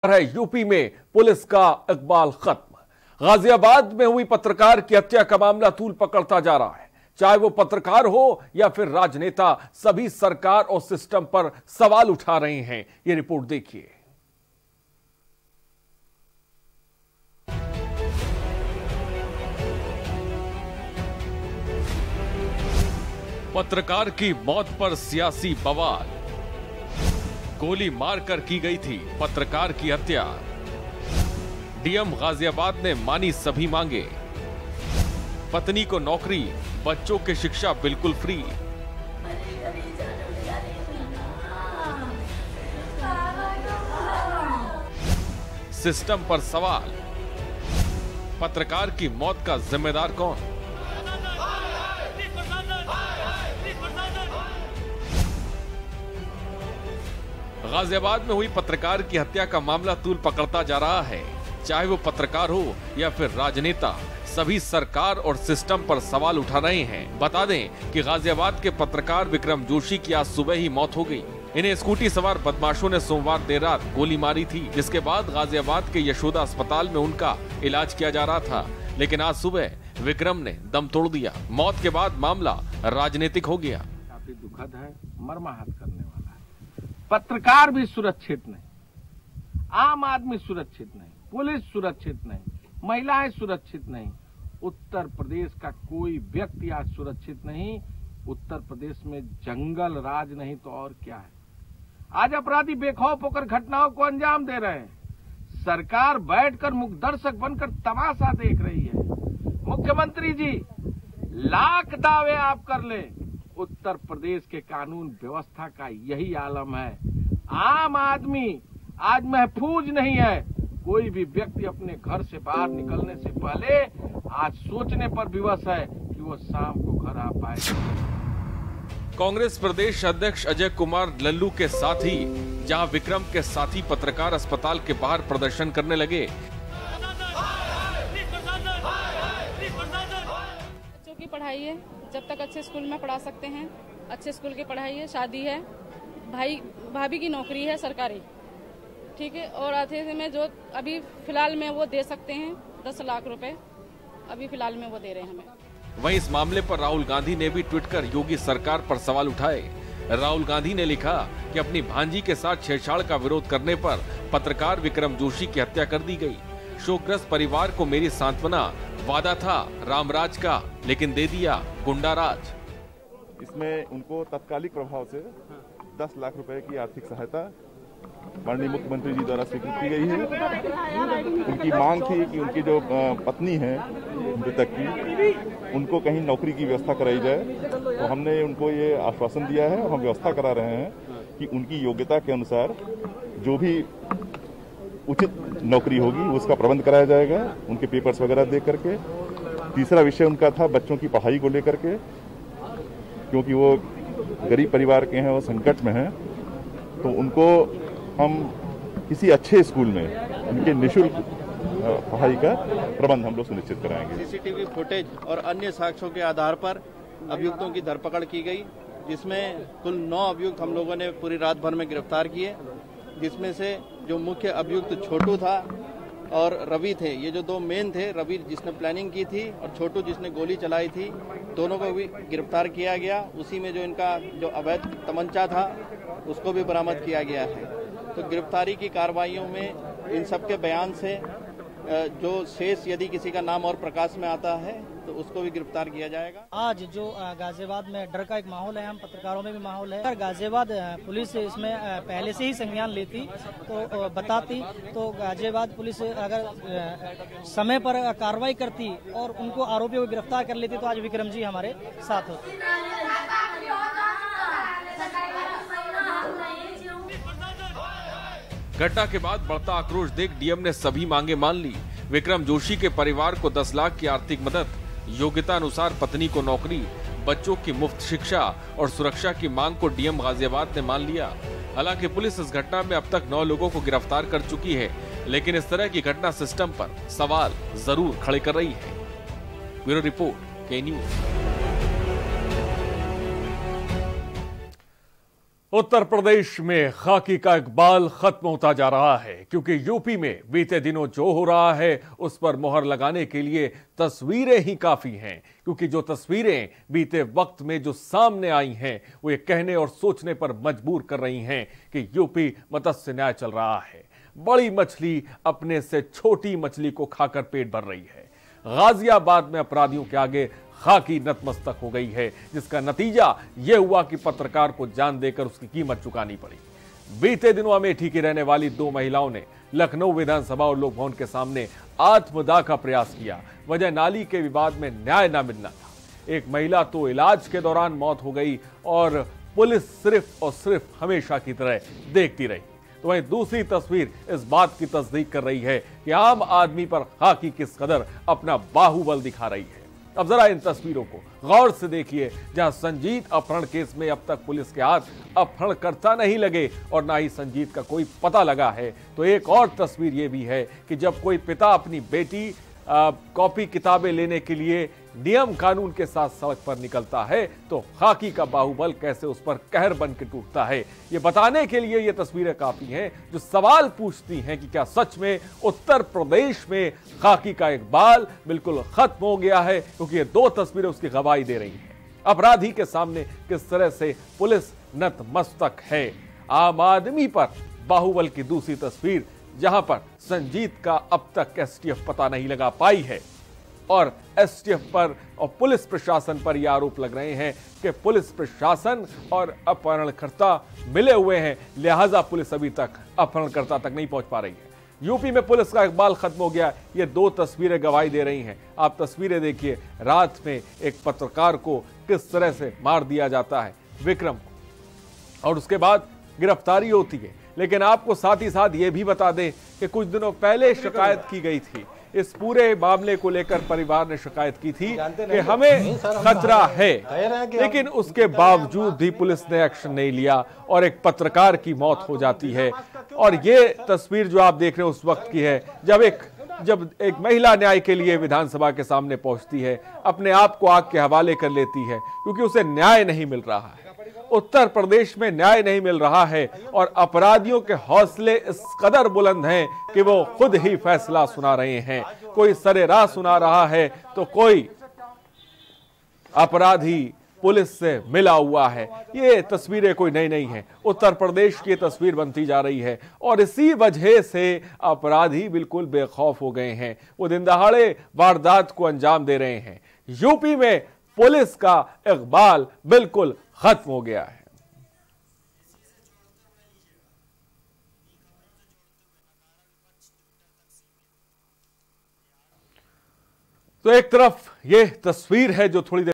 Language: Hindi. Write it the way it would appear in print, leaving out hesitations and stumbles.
है यूपी में पुलिस का इकबाल खत्म। गाजियाबाद में हुई पत्रकार की हत्या का मामला तूल पकड़ता जा रहा है। चाहे वो पत्रकार हो या फिर राजनेता, सभी सरकार और सिस्टम पर सवाल उठा रहे हैं। ये रिपोर्ट देखिए। पत्रकार की मौत पर सियासी बवाल। गोली मारकर की गई थी पत्रकार की हत्या। डीएम गाजियाबाद ने मानी सभी मांगे। पत्नी को नौकरी, बच्चों की शिक्षा बिल्कुल फ्री। सिस्टम पर सवाल, पत्रकार की मौत का जिम्मेदार कौन? गाजियाबाद में हुई पत्रकार की हत्या का मामला तूल पकड़ता जा रहा है। चाहे वो पत्रकार हो या फिर राजनेता, सभी सरकार और सिस्टम पर सवाल उठा रहे हैं। बता दें कि गाजियाबाद के पत्रकार विक्रम जोशी की आज सुबह ही मौत हो गई। इन्हें स्कूटी सवार बदमाशों ने सोमवार देर रात गोली मारी थी, जिसके बाद गाजियाबाद के यशोदा अस्पताल में उनका इलाज किया जा रहा था। लेकिन आज सुबह विक्रम ने दम तोड़ दिया। मौत के बाद मामला राजनीतिक हो गया। काफी दुखद है, मर्माहत करने वाला है। पत्रकार भी सुरक्षित नहीं, आम आदमी सुरक्षित नहीं, पुलिस सुरक्षित नहीं, महिलाएं सुरक्षित नहीं, उत्तर प्रदेश का कोई व्यक्ति आज सुरक्षित नहीं। उत्तर प्रदेश में जंगल राज नहीं तो और क्या है। आज अपराधी बेखौफ होकर घटनाओं को अंजाम दे रहे हैं। सरकार बैठकर मुखदर्शक बनकर तमाशा देख रही है। मुख्यमंत्री जी, लाख दावे आप कर ले, उत्तर प्रदेश के कानून व्यवस्था का यही आलम है। आम आदमी आज महफूज नहीं है। कोई भी व्यक्ति अपने घर से बाहर निकलने से पहले आज सोचने पर विवश है कि वो शाम को घर आ पाए। कांग्रेस प्रदेश अध्यक्ष अजय कुमार लल्लू के साथ ही जहां विक्रम के साथी पत्रकार अस्पताल के बाहर प्रदर्शन करने लगे। बच्चों की पढ़ाई है, जब तक अच्छे स्कूल में पढ़ा सकते हैं, अच्छे स्कूल की पढ़ाई है, शादी है, भाई भाभी की नौकरी है सरकारी, ठीक है। और आधे में जो अभी फिलहाल में वो दे सकते हैं 10 लाख रुपए, अभी फिलहाल में वो दे रहे हैं हमें। वहीं इस मामले पर राहुल गांधी ने भी ट्वीट कर योगी सरकार पर सवाल उठाए। राहुल गांधी ने लिखा कि अपनी भांजी के साथ छेड़छाड़ का विरोध करने पर पत्रकार विक्रम जोशी की हत्या कर दी गई। शोकग्रस्त परिवार को मेरी सांत्वना, वादा था रामराज का, लेकिन दे दिया गुंडाराज। इसमें उनको तत्कालिक प्रभाव से 10 लाख रुपए की आर्थिक सहायता माननीय मुख्यमंत्री जी द्वारा स्वीकृत की गई है। उनकी मांग थी कि उनकी जो पत्नी है मृतक की, उनको कहीं नौकरी की व्यवस्था कराई जाए। तो हमने उनको ये आश्वासन दिया है और हम व्यवस्था करा रहे हैं कि उनकी योग्यता के अनुसार जो भी उचित नौकरी होगी उसका प्रबंध कराया जाएगा, उनके पेपर्स वगैरह देख करके। तीसरा विषय उनका था बच्चों की पढ़ाई को लेकर के, क्योंकि वो गरीब परिवार के हैं, वो संकट में हैं, तो उनको हम किसी अच्छे स्कूल में उनके निःशुल्क पढ़ाई का प्रबंध हम लोग सुनिश्चित कराएंगे। सीसीटीवी फुटेज और अन्य साक्ष्यों के आधार पर अभियुक्तों की धरपकड़ की गई, जिसमें कुल 9 अभियुक्त हम लोगों ने पूरी रात भर में गिरफ्तार किए, जिसमें से जो मुख्य अभियुक्त छोटू था और रवि थे। ये जो 2 मेन थे, रवि जिसने प्लानिंग की थी और छोटू जिसने गोली चलाई थी, दोनों को भी गिरफ्तार किया गया। उसी में जो इनका जो अवैध तमंचा था उसको भी बरामद किया गया है। तो गिरफ्तारी की कार्रवाइयों में इन सबके बयान से जो शेष यदि किसी का नाम और प्रकाश में आता है तो उसको भी गिरफ्तार किया जाएगा। आज जो गाजियाबाद में डर का एक माहौल है, हम पत्रकारों में भी माहौल है। अगर गाजियाबाद पुलिस इसमें पहले से ही संज्ञान लेती तो बताती, तो गाजियाबाद पुलिस अगर समय पर कार्रवाई करती और उनको आरोपियों को गिरफ्तार कर लेती तो आज विक्रम जी हमारे साथ होते। घटना के बाद बढ़ता आक्रोश देख डीएम ने सभी मांगे मान ली। विक्रम जोशी के परिवार को 10 लाख की आर्थिक मदद, योग्यता अनुसार पत्नी को नौकरी, बच्चों की मुफ्त शिक्षा और सुरक्षा की मांग को डीएम गाजियाबाद ने मान लिया। हालांकि पुलिस इस घटना में अब तक 9 लोगों को गिरफ्तार कर चुकी है, लेकिन इस तरह की घटना सिस्टम पर सवाल जरूर खड़े कर रही है। ब्यूरो रिपोर्ट, के न्यूज। उत्तर प्रदेश में खाकी का इकबाल खत्म होता जा रहा है, क्योंकि यूपी में बीते दिनों जो हो रहा है उस पर मोहर लगाने के लिए तस्वीरें ही काफी हैं। क्योंकि जो तस्वीरें बीते वक्त में जो सामने आई हैं वो ये कहने और सोचने पर मजबूर कर रही हैं कि यूपी मत्स्य न्याय चल रहा है। बड़ी मछली अपने से छोटी मछली को खाकर पेट भर रही है। गाजियाबाद में अपराधियों के आगे खाकी नतमस्तक हो गई है, जिसका नतीजा यह हुआ कि पत्रकार को जान देकर उसकी कीमत चुकानी पड़ी। बीते दिनों अमेठी की रहने वाली 2 महिलाओं ने लखनऊ विधानसभा और लोक भवन के सामने आत्मदाह का प्रयास किया। वजह नाली के विवाद में न्याय न मिलना था। एक महिला तो इलाज के दौरान मौत हो गई और पुलिस सिर्फ और सिर्फ हमेशा की तरह देखती रही। तो वहीं दूसरी तस्वीर इस बात की तस्दीक कर रही है कि आम आदमी पर खाकी किस कदर अपना बाहुबल दिखा रही है। अब जरा इन तस्वीरों को गौर से देखिए, जहां संजीत अपहरण केस में अब तक पुलिस के हाथ अपहरणकर्ता नहीं लगे और ना ही संजीत का कोई पता लगा है। तो एक और तस्वीर ये भी है कि जब कोई पिता अपनी बेटी कॉपी किताबें लेने के लिए नियम कानून के साथ सड़क पर निकलता है तो खाकी का बाहुबल कैसे उस पर कहर बन के टूटता है। ये बताने के लिए ये तस्वीरें काफी हैं जो सवाल पूछती हैं कि क्या सच में उत्तर प्रदेश में खाकी का इकबाल बिल्कुल खत्म हो गया है, क्योंकि ये 2 तस्वीरें उसकी गवाही दे रही हैं। अपराधी के सामने किस तरह से पुलिस नतमस्तक है। आम आदमी पर बाहुबल की दूसरी तस्वीर, जहां पर संजीत का अब तक एसटीएफ पता नहीं लगा पाई है और एसटीएफ पर और पुलिस प्रशासन पर यह आरोप लग रहे हैं कि पुलिस प्रशासन और अपहरणकर्ता मिले हुए हैं, लिहाजा पुलिस अभी तक अपहरणकर्ता तक नहीं पहुंच पा रही है। यूपी में पुलिस का इकबाल खत्म हो गया, ये 2 तस्वीरें गवाही दे रही हैं। आप तस्वीरें देखिए, रात में एक पत्रकार को किस तरह से मार दिया जाता है, विक्रम को, और उसके बाद गिरफ्तारी होती है। लेकिन आपको साथ ही साथ ये भी बता दें कि कुछ दिनों पहले शिकायत की गई थी। इस पूरे मामले को लेकर परिवार ने शिकायत की थी कि हमें खतरा है, लेकिन उसके बावजूद भी पुलिस ने एक्शन नहीं लिया और एक पत्रकार की मौत हो जाती है। और ये तस्वीर जो आप देख रहे हैं उस वक्त की है जब एक महिला न्याय के लिए विधानसभा के सामने पहुंचती है, अपने आप को आग के हवाले कर लेती है क्योंकि उसे न्याय नहीं मिल रहा है। उत्तर प्रदेश में न्याय नहीं मिल रहा है और अपराधियों के हौसले इस कदर बुलंद हैं कि वो खुद ही फैसला सुना रहे हैं। कोई सरेराह सुना रहा है तो कोई अपराधी पुलिस से मिला हुआ है। ये तस्वीरें कोई नई नहीं है, उत्तर प्रदेश की तस्वीर बनती जा रही है और इसी वजह से अपराधी बिल्कुल बेखौफ हो गए हैं। वो दिन दहाड़े वारदात को अंजाम दे रहे हैं। यूपी में पुलिस का इकबाल बिल्कुल खत्म हो गया है। तो एक तरफ ये तस्वीर है जो थोड़ी देर